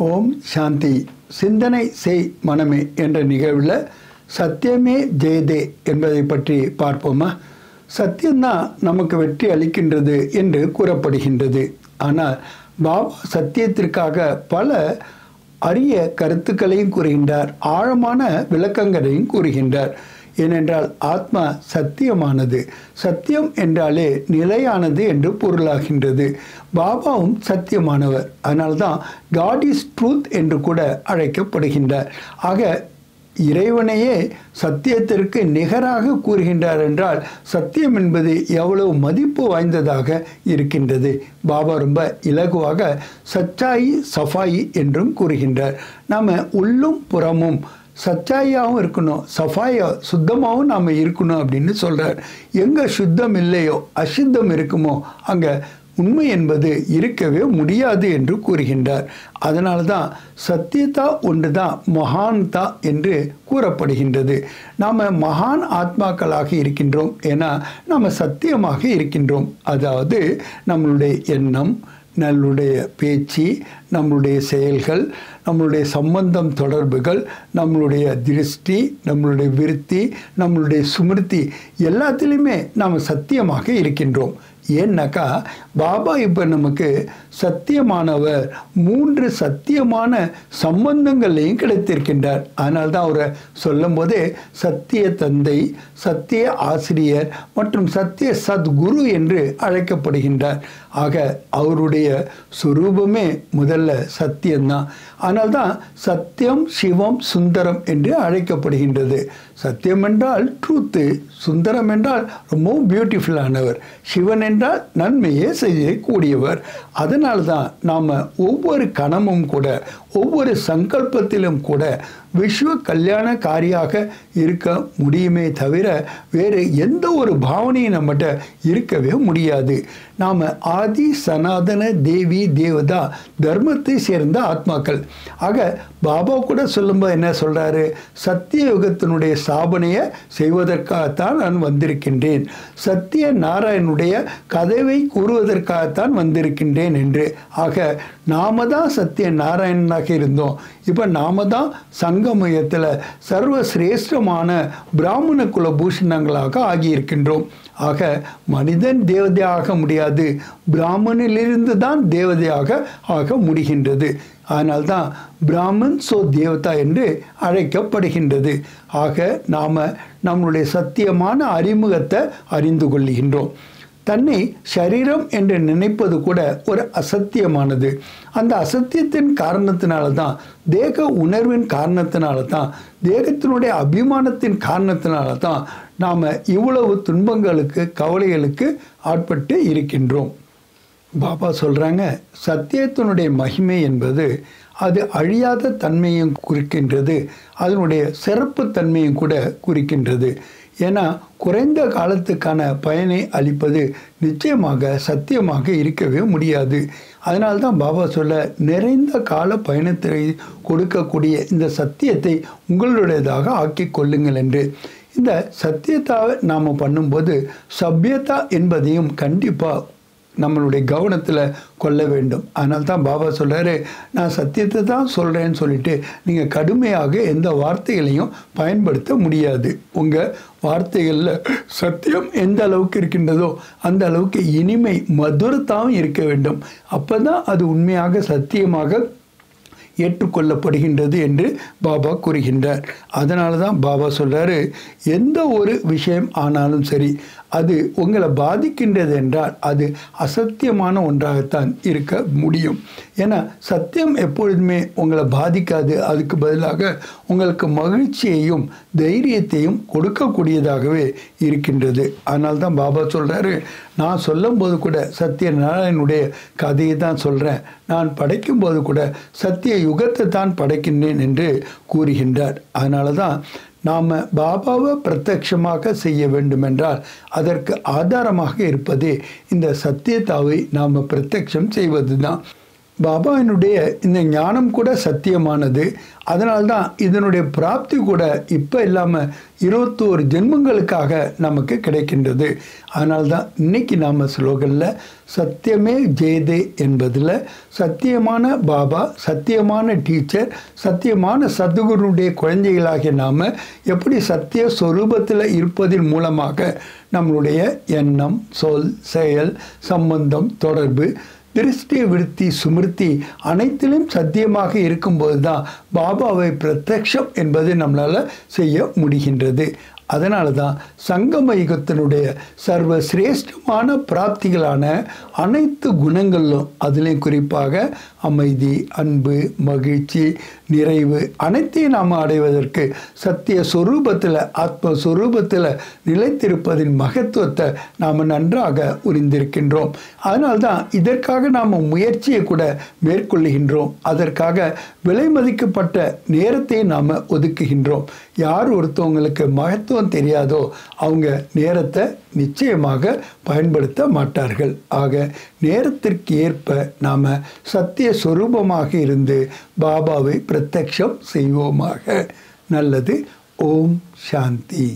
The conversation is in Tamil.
ஓம் சாந்தி. சிந்தனை செய் மனமே என்ற நிகழ்வில் சத்தியமே ஜெயதே என்பதை பற்றி பார்ப்போமா? சத்தியம்தான் நமக்கு வெற்றி அளிக்கின்றது என்று கூறப்படுகின்றது. ஆனால் பாபா சத்தியத்திற்காக பல அரிய கருத்துக்களையும் கூறுகின்றார், ஆழமான விளக்கங்களையும் கூறுகின்றார். ஏனென்றால் ஆத்மா சத்தியமானது, சத்தியம் என்றாலே நிலையானது என்று பொருளாகின்றது. பாபாவும் சத்தியமானவர், அதனால்தான் காட் இஸ் ட்ரூத் என்று கூட அழைக்கப்படுகின்றார். ஆக இறைவனையே சத்தியத்திற்கு நிகராக கூறுகின்றார் என்றால் சத்தியம் என்பது எவ்வளவு மதிப்பு வாய்ந்ததாக இருக்கின்றது. பாபா ரொம்ப இலகுவாக சச்சாயி சஃபாயி என்றும் கூறுகின்றார். நாம் உள்ளும் புறமும் சச்சாயாகவும் இருக்கணும், சஃபாயா சுத்தமாகவும் நாம் இருக்கணும் அப்படின்னு சொல்கிறார். எங்கே சுத்தம் இல்லையோ அசுத்தம் இருக்குமோ அங்கே உண்மை என்பது இருக்கவே முடியாது என்று கூறுகின்றார். அதனால தான் சத்தியதா ஒன்று தான் மகான்தா என்று கூறப்படுகின்றது. நாம் மகான் ஆத்மாக்களாக இருக்கின்றோம், ஏன்னா நாம் சத்தியமாக இருக்கின்றோம். அதாவது நம்மளுடைய எண்ணம், நம்மளுடைய பேச்சு, நம்மளுடைய செயல்கள், நம்மளுடைய சம்பந்தம் தொடர்புகள், நம்மளுடைய திருஷ்டி, நம்மளுடைய விருத்தி, நம்மளுடைய சுமிருத்தி எல்லாத்திலையுமே நாம் சத்தியமாக இருக்கின்றோம். ஏன்னாக்கா பாபா இப்போ நமக்கு சத்தியமானவர், 3 சத்தியமான சம்பந்தங்களையும் கிடைத்திருக்கின்றார். அதனால்தான் அவரை சொல்லும் போதே சத்திய தந்தை, சத்திய ஆசிரியர் மற்றும் சத்திய சத்குரு என்று அழைக்கப்படுகின்றார். ஆக அவருடைய சுரூபமே முதல்ல சத்தியம்தான். அதனால்தான் சத்தியம் சிவம் சுந்தரம் என்று அழைக்கப்படுகின்றது. சத்தியம் என்றால் ட்ரூத்து, சுந்தரம் என்றால் ரொம்ப பியூட்டிஃபுல்லானவர், சிவன் என்றால் நன்மையே செய்யக்கூடியவர். அதனால்தான் நாம் ஒவ்வொரு கணமும் கூட, ஒவ்வொரு சங்கல்பத்திலும் கூட விஸ்வ கல்யாணக்காரியாக இருக்க முடியுமே தவிர வேறு எந்த ஒரு பாவனையும் நம்மகிட்ட இருக்கவே முடியாது. நாம் ஆதி சனாதன தேவி தேவதா தர்மத்தை சேர்ந்த ஆத்மாக்கள். ஆக பாபா கூட சொல்லும்போது என்ன சொல்கிறாரு? சத்திய யுகத்தினுடைய ஸ்தாபனையை செய்வதற்காகத்தான் நான் வந்திருக்கின்றேன், சத்திய நாராயணனுடைய கதைவை கூறுவதற்காகத்தான் வந்திருக்கின்றேன் என்று. ஆக நாம தான் சத்திய நாராயணனாக இருந்தோம், இப்போ நாம தான் சங்கமயத்தில் சர்வ சிரேஷ்டமான பிராமண குல பூஷணங்களாக ஆகியிருக்கின்றோம். ஆக மனிதன் தேவதையாக முடியாது, பிராமணிலிருந்து தான் தேவதையாக ஆக முடிகின்றது. அதனால்தான் பிராமன் சோ தேவதா என்று அழைக்கப்படுகின்றது. ஆக நாம் நம்முடைய சத்தியமான அறிமுகத்தை அறிந்து கொள்கின்றோம். தன்னை சரீரம் என்று நினைப்பது கூட ஒரு அசத்தியமானது. அந்த அசத்தியத்தின் காரணத்தினால தான், தேக உணர்வின் காரணத்தினால தான், தேகத்தினுடைய அபிமானத்தின் காரணத்தினால தான் நாம் இவ்வளவு துன்பங்களுக்கு கவலைகளுக்கு ஆட்பட்டு இருக்கின்றோம். பாபா சொல்கிறாங்க, சத்தியத்தினுடைய மகிமை என்பது அது அழியாத தன்மையும் குறிக்கின்றது, அதனுடைய சிறப்பு தன்மையும் கூட குறிக்கின்றது. ஏன்னா குறைந்த காலத்துக்கான பயனை அளிப்பது நிச்சயமாக சத்தியமாக இருக்கவே முடியாது. அதனால்தான் பாபா சொல்ல, நிறைந்த கால பயணத்தை கொடுக்கக்கூடிய இந்த சத்தியத்தை உங்களுடையதாக ஆக்கி கொள்ளுங்கள் என்று. இந்த சத்தியத்தாவை நாம் பண்ணும்போது சபியதா என்பதையும் கண்டிப்பாக நம்மளுடைய கவனத்தில் கொள்ள வேண்டும். அதனால தான் பாபா சொல்கிறாரு, நான் சத்தியத்தை தான் சொல்கிறேன்னு சொல்லிட்டு நீங்கள் கடுமையாக எந்த வார்த்தைகளையும் பயன்படுத்த முடியாது. உங்கள் வார்த்தைகளில் சத்தியம் எந்த அளவுக்கு இருக்கின்றதோ அந்த அளவுக்கு இனிமை மதுரத்தாகவும் இருக்க வேண்டும். அப்போ தான் அது உண்மையாக சத்தியமாக ஏற்றுக்கொள்ளப்படுகின்றது என்று பாபா கூறுகின்றார். அதனால தான் பாபா சொல்கிறாரு, எந்த ஒரு விஷயம் ஆனாலும் சரி அது உங்களை பாதிக்கின்றது என்றால் அது அசத்தியமான ஒன்றாகத்தான் இருக்க முடியும். ஏன்னா சத்தியம் எப்பொழுதுமே உங்களை பாதிக்காது, அதுக்கு பதிலாக உங்களுக்கு மகிழ்ச்சியையும் தைரியத்தையும் கொடுக்கக்கூடியதாகவே இருக்கின்றது. அதனால தான் பாபா சொல்கிறாரு, நான் சொல்லும்போது கூட சத்திய நாராயணனுடைய கதையை தான் சொல்கிறேன், நான் படைக்கும்போது கூட சத்திய யுகத்தை தான் படைக்கின்றேன் என்று கூறுகின்றார். அதனால தான் நாம் பாபாவை பிரத்யட்சமாக செய்ய வேண்டுமென்றால் அதற்கு ஆதாரமாக இருப்பதே இந்த சத்தியத்தாவை நாம் பிரத்யட்சம் செய்வது தான். பாபாவினுடைய இந்த ஞானம் கூட சத்தியமானது. அதனால்தான் இதனுடைய பிராப்தி கூட இப்போ இல்லாமல் 21 ஜென்மங்களுக்காக நமக்கு கிடைக்கின்றது. அதனால்தான் இன்னைக்கு நாம் ஸ்லோகனில் சத்தியமே ஜெயதே என்பதில் சத்தியமான பாபா, சத்தியமான டீச்சர், சத்தியமான சத்குருனுடைய குழந்தைகளாகிய நாம் எப்படி சத்திய சொரூபத்தில் இருப்பதன் மூலமாக நம்மளுடைய எண்ணம், சொல், செயல், சம்பந்தம், தொடர்பு, திருஷ்டி, விருத்தி, சுமிருத்தி அனைத்திலும் சத்தியமாக இருக்கும்போது தான் பாபாவை பிரத்யக்ஷம் என்பது நம்மளால் செய்ய முடிகின்றது. அதனால தான் சங்கம யுகத்தினுடைய சர்வ சிரேஷ்டமான பிராப்திகளான அனைத்து குணங்களிலும், அதிலையும் குறிப்பாக அமைதி, அன்பு, மகிழ்ச்சி, நிறைவு அனைத்தையும் நாம் அடைவதற்கு சத்திய சொரூபத்தில், ஆத்மஸ்வரூபத்தில் நிலைத்திருப்பதின் மகத்துவத்தை நாம் நன்றாக உணர்ந்திருக்கின்றோம். அதனால்தான் இதற்காக நாம் முயற்சியை கூட மேற்கொள்ளுகின்றோம். அதற்காக விலை மதிக்கப்பட்ட நேரத்தை நாம் ஒதுக்குகின்றோம். யார் ஒருத்தவங்களுக்கு மகத்துவம் தெரியாதோ அவங்க நேரத்தை நிச்சயமாக பயன்படுத்த மாட்டார்கள். ஆக நேரத்திற்கு ஏற்ப நாம் சத்திய சொரூபமாக இருந்து பாபாவை பிரத்யக்ஷம் செய்வோமாக. நல்லது. ஓம் சாந்தி.